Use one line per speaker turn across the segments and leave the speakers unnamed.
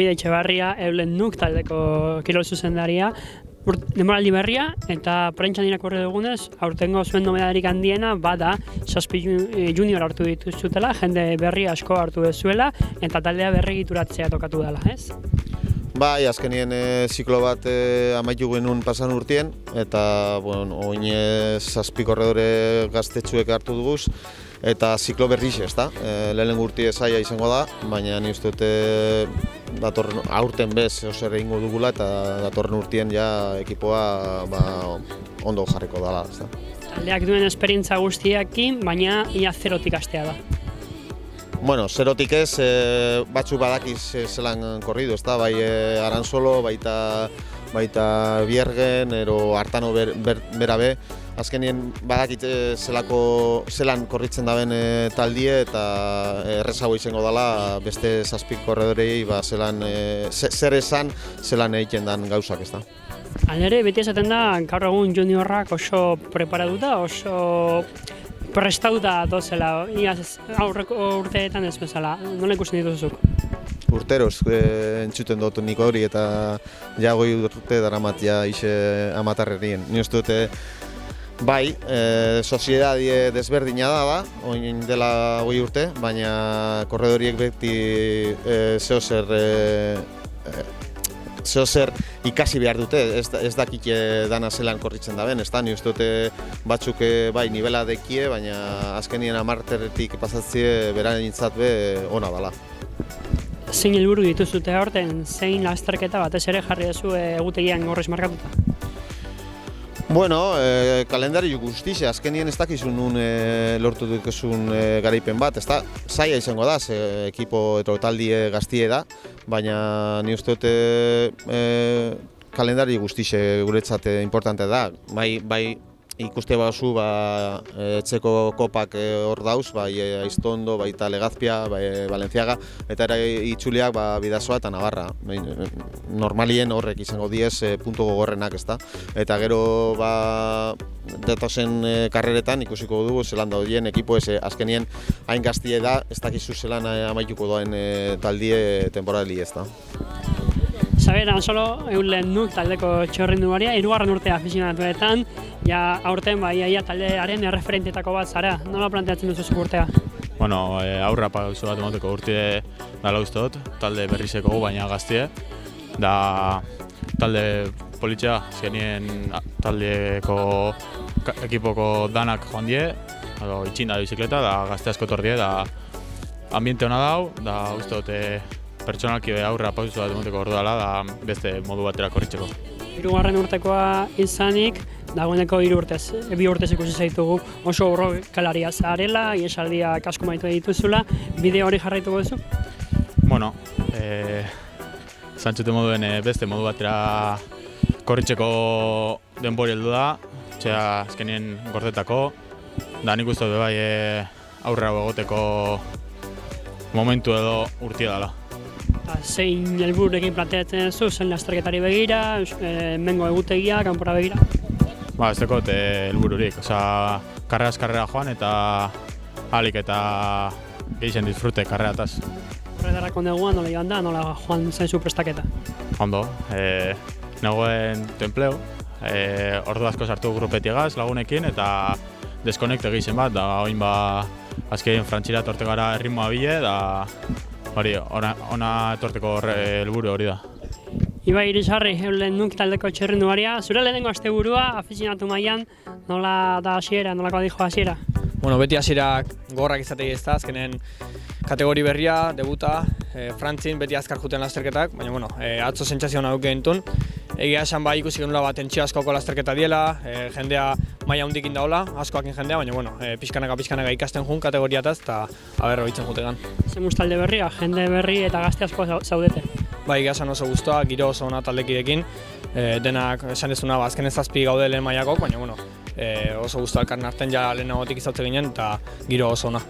David Etxebarria, Eulen Nuk taldeko kirol zuzendaria, denboraldi berria eta prentsan irakurri dugunez, aurtengo zuen nobedaderik handiena bada Zazpi junior hartu dituzutela, jende berri asko hartu dezuela eta taldea berregituratzea tokatu dela, ez?
Bai, azkenien ziklo bat amaitu genuen pasan urtien eta oin zazpi korredore gaztetxuek hartu duguz eta ziklo berriz, ezta? Lehen urtie zaila izango da, baina ni uste dute aurten bez oser egingo dugula eta datorren urtien ja ekipoa ondo jarriko dela, ezta?
Taldeak duen esperientza guztiakin, baina ia zerotik hastea da.
Bueno, zerotik ez, batzuk badakiz zelan korridu, ezta? Bai Aranzolo, baita Biergen, ero Artano berabe. Azkenien badakit zelan korritzen daben taldie eta errezago izango dela beste zazpi korredorei zer esan zelan egiten den gauzak, ezta?
Halere, beti esaten da, gaur egun juniorrak oso preparatuta, oso prestauta dozela, aurreko urteetan ez bezala, nola ikusten dituzuk?
Urteroz entzuten dut nik hori eta ja goi urte daramat ja ixe amatarrerien. Ni uste dute bai, soziedadie desberdina da, oin dela goi urte, baina korredoriek beti zeozer ikasi behar dute, ez dakit dana zelan korritzen da ben, ez da, ni uste dute batzuk bai nivela dekie, baina azkenien amarteretik pasatzie beraintzat be ona dela.
Zein helburu dituzute aurten, zein lasterketa batez ere jarri duzu egutegian gorriz markatuta?
Bueno, kalendari guztiz, azkenien ez dakizun nun lortu dukezun garaipen bat, ez da, zaila izango da, ekipo eta taldie gaztie da, baina ni uste dute kalendari guztiz guretzat importante da, bai ikuste bazu etxeko kopak hor dauz, bai Aiztondo, baita Legazpia, bai Balenciaga, eta itzuliak Bidasoa eta Navarra. Normalien horrek izango diez puntu gogorrenak, ezta? Eta gero datozen karreretan ikusiko dugu zelan daudien ekipo ez azkenien hain gaztie da, ez dakizu zelan amaituko doen taldie temporali, ezta?
Xabier Aranzolo, Eulen Nuk taldeko txorrinduaria, 3. urte afizionatuetan, ja aurten ia taldearen erreferentetako bat zara. Nola planteatzen duzu urtea?
Bueno, aurra pauso bat emoteko urte dala uste dut, talde berrizeko gu baina gaztie. Da talde politxea, azkenien taldeko ekipoko danak joan die, itxin da bizikleta, da gazte asko tordie, da ambiente hona dau, da uste dut pertsonalki aurra pauso bat emoteko ordu dela, da beste modu batera korritzeko.
3. urtekoa izanik, dagoeneko 3 urtez, 2 urtez ikusi zaitugu oso borrokalaria zarela, iesaldiak asko maitu dituzula, bide hori jarraituko duzu?
Bueno, zantzute moduen beste modu batera korritzeko denbori heldu da, azkenien gordetako, da nik uste dut bai aurra egoteko momentu edo urtia dela.
Zein helbururekin planteatzen duzu, zein lasterketari begira, hemengo egutegia, kanpora begira?
Ez dekot helbururik, karrera joan eta ahalik eta gehien disfrute karrerataz.
Horretarako neguan nola joan da, nola joan zaizu prestaketa?
Ondo, negoen templeo, ordu asko sartu grupetigaz lagunekin eta deskonekte gehien bat, da oin azkein frantxira torte gara erritmoa bile, da hori, ona etorteko helburu hori da.
Ibai Irisarri, Eulen Nuk taldeko txirrinduaria, zure lehenengo asteburua afizionatu mailan, nola da hasiera, nolako dijo hasiera?
Bueno, beti hasierak gorrak izategi ez da, azkenen kategori berria, debuta, Frantzin beti azkar juten lasterketak, baina atzo sentsazio hona duke gintun. Egia esan ikusi genula bat tentsio askoko lasterketa diela, jendea maila hundikin daola, askoakin jendea, baina pixkanaka ikasten jun kategoriataz eta aber hoitzen jutegan.
Zemuz talde berria, jende berri eta gazte asko zaudete?
Bai, egia esan oso guztua, giro oso ona taldekidekin, denak esan dezuna azken 7 gaude lehen mailakok, baina oso guztua elkarren artean ja lehenagotik izatze ginen eta giro oso ona.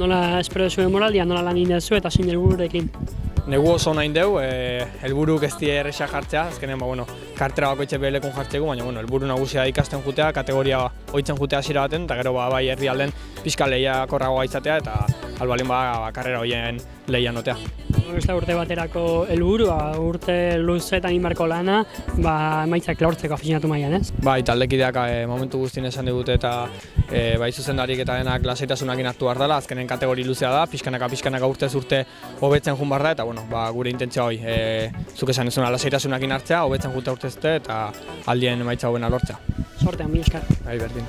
Nola espero duzu demoraldia, nola lan indezu eta zein helbururekin?
Negu oso nahi deu, helburu geztie erresa jartzea, azkenean kartera bakoitze behelekun jartzeko, baina helburu nagusia ikasten jutea, kategoria hoitzen jutea hasiera baten, eta gero bai herrialden pixka lehiakorragoa izatea eta albalin karrera horien lehian notea.
Ez da urte baterako helburua, urte luzetan inbarko lana, emaitzak lortzeko afizinatu mailan, ez?
Bai, taldekideak momentu guztien esan digute eta bai zuzendarik eta denak lasaitasunakin hartu behar dela, azkenen kategori luzea da, pixkanaka urtez urte hobetzen jun behar da, eta bueno, gure intentzia hoi, zuk esan ezuna lasaitasunakin hartzea, hobetzen jute urtezte eta aldien emaitza hobena lortzea.
Sortean, mila esker.
Bai, berdin.